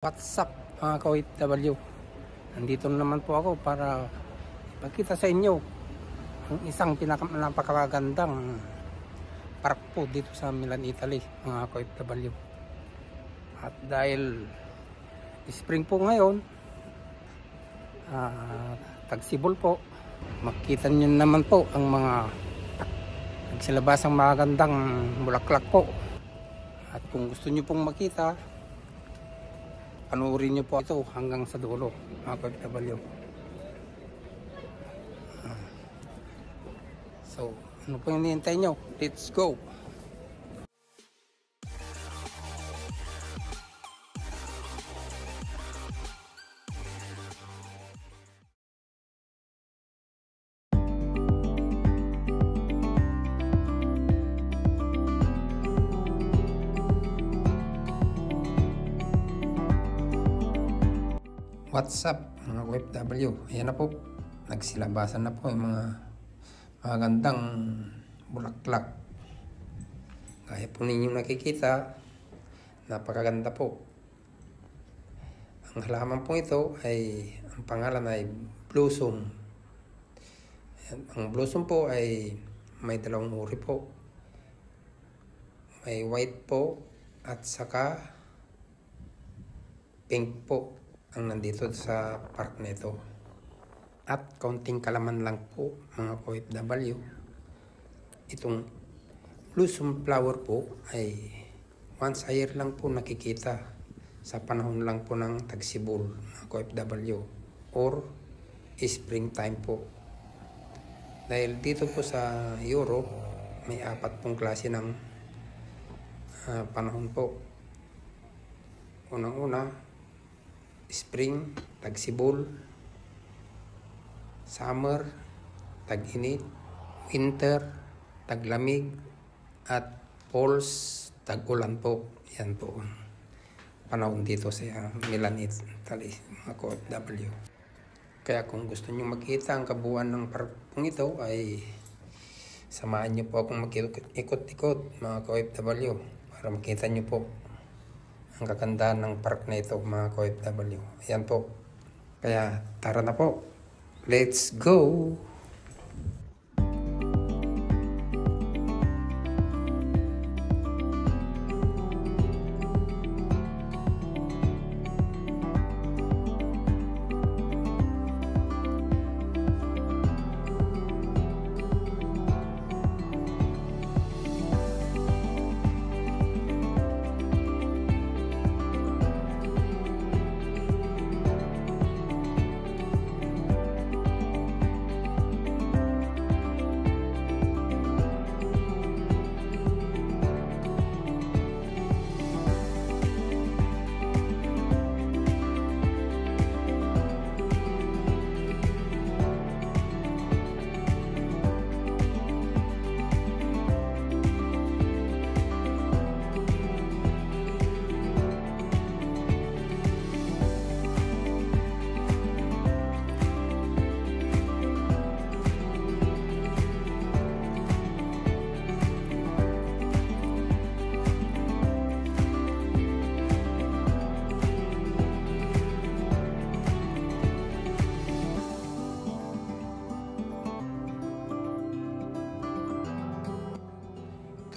What's up mga ka-OFW? Nandito naman po ako para magkita sa inyo ang isang napakagandang park po dito sa Milan, Italy mga ka-OFW. At dahil spring po ngayon, tagsibol po, makita nyo naman po ang mga nagsilabasang magandang bulaklak po. At kung gusto nyo pong makita, panoorin nyo po ito hanggang sa dulo mga ka-OFW. So, ano po yung hinihintay nyo? Let's go! What's up mga OFW? Ayan na po, nagsilabasan na po yung mga magandang bulaklak. Gaya po ninyong nakikita, napakaganda po. Ang halaman po ito ay, ang pangalan ay blossom. Ayan, ang blossom po ay may dalawang uri po. May white po at saka pink po ang nandito sa park nito. At kaunting kalaman lang po mga OFW, itong blossom flower po ay once a year lang po nakikita sa panahon lang po ng tagsibol mga OFW or springtime po. Dahil dito po sa Europe may 4 pong klase ng panahon po. Unang-una, spring, tagsibol; summer, tag-init; winter, taglamig; at falls, tag-ulan po. Yan po panahon dito sa Milan, Italy mga OFW. Kaya kung gusto nyo makita ang kabuuan ng parkong ito ay samahan nyo po akong mag-ikot-ikot mga OFW para makita nyo po ang kagandahan ng park na ito mga OFW. Ayan po. Kaya tara na po. Let's go!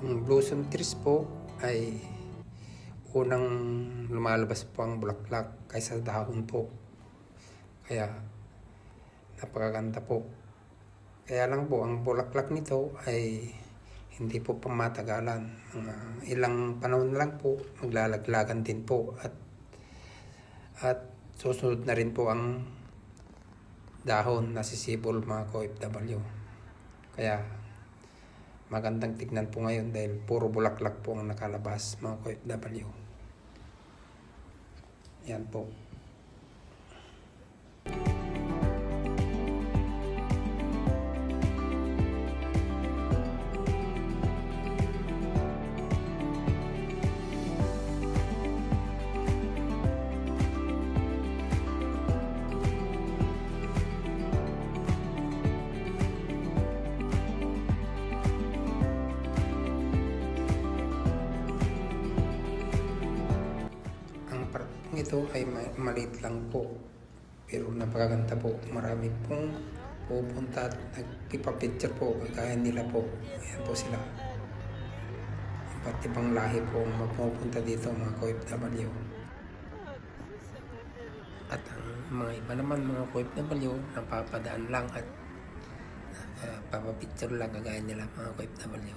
Ang blossom trees po ay unang lumalabas po ang bulaklak kaysa dahon po. Kaya napakaganda po. Kaya lang po ang bulaklak nito ay hindi po pamatagalan. Ilang panahon lang po maglalaglagan din po at susunod na rin po ang dahon na sisibol mga OFW. Kaya magandang tignan po ngayon dahil puro bulaklak po ang nakalabas mga OFW. Yan po. ito ay maliit lang po. Pero napakaganda po. Marami pong pupunta at nagpipapicture po. Kaya nila po. Ayan po sila. Iba't ibang lahi po mapupunta dito mga OFW. At ang mga iba naman mga OFW napapadaan lang at papapicture lang kagaya nila mga OFW.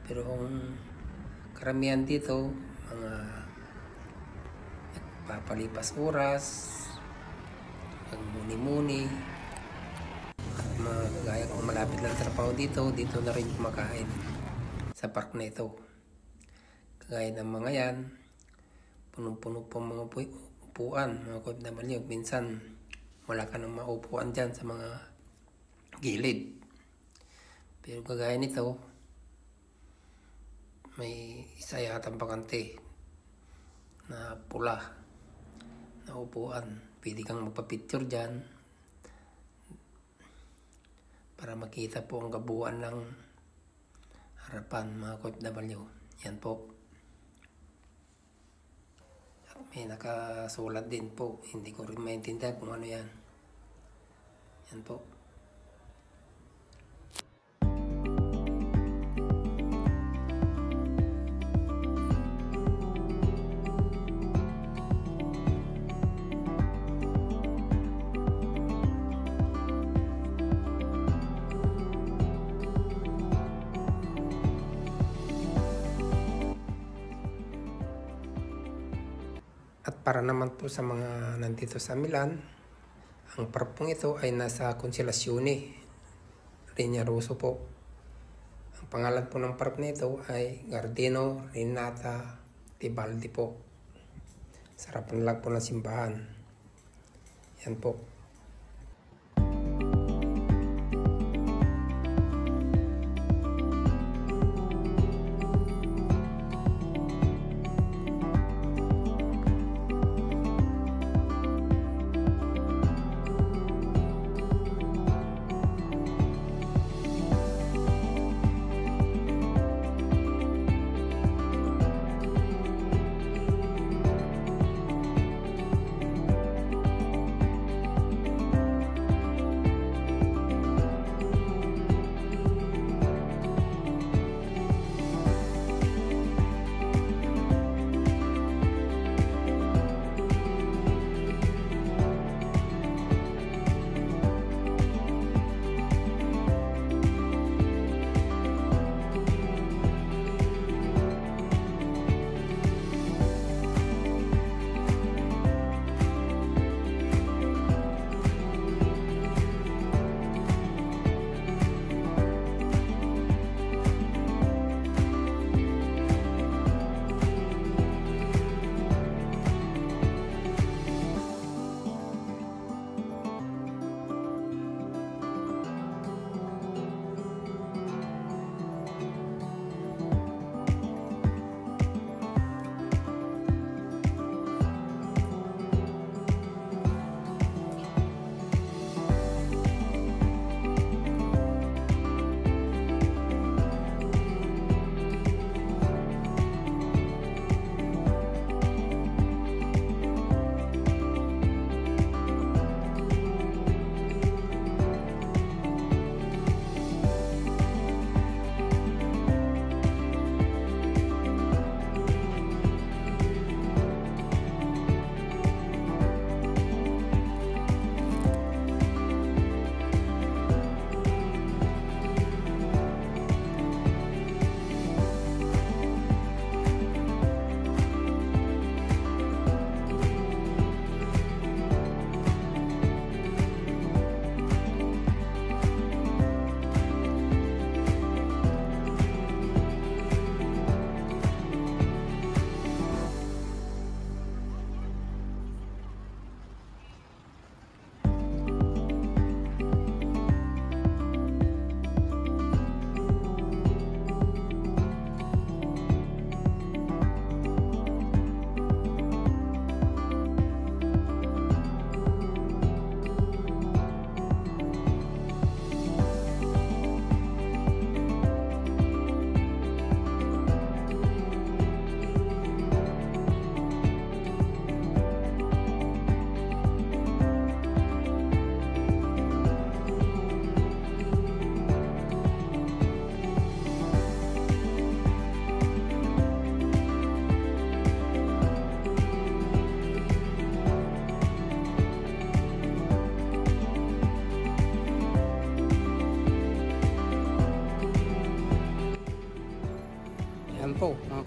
Pero ang karamihan dito mga nagpapalipas oras, nagmuni-muni, at mga kagaya kung malapit lang trabaho dito na rin kumakain sa park na ito. Kagaya ng mga yan, punong-puno po mga upuan, mga OFW. Minsan wala ka nang maupuan dyan sa mga gilid. Pero kagaya nito, may isa yatang bakante na pula na upuan. Pwede kang magpa-picture dyan para makita po ang kabuuan ng harapan mga OFW. Yan po. At may nakasulat din po. Hindi ko rin maintindihan kung ano yan. Yan po. At para naman po sa mga nandito sa Milan, ang park pong ito ay nasa Consolazione, Legnaroso po. Ang pangalan po ng park nito ay Giardino Renata Tebaldi po. Sarapan lang po ng simbahan. Yan po.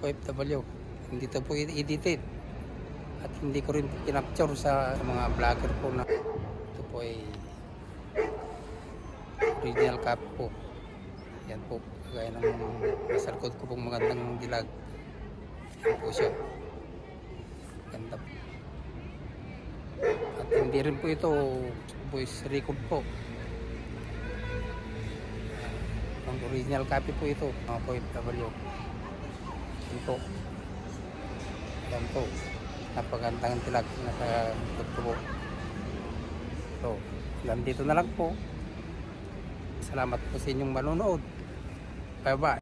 OFW. Hindi ito po edited. At hindi ko rin kinapture sa mga vlogger po na ito po ay original copy po. Yan po, kagaya ng nasa likod ko pong magandang dilag. Yan po siya. Ganda po. At hindi rin po ito voice record po. Ang original copy po ito, mga OFW. Yan po. Yan po. Napagandang tilag nasa likod ko po. So, dito na lang po. Salamat po sa inyong manonood. Bye-bye.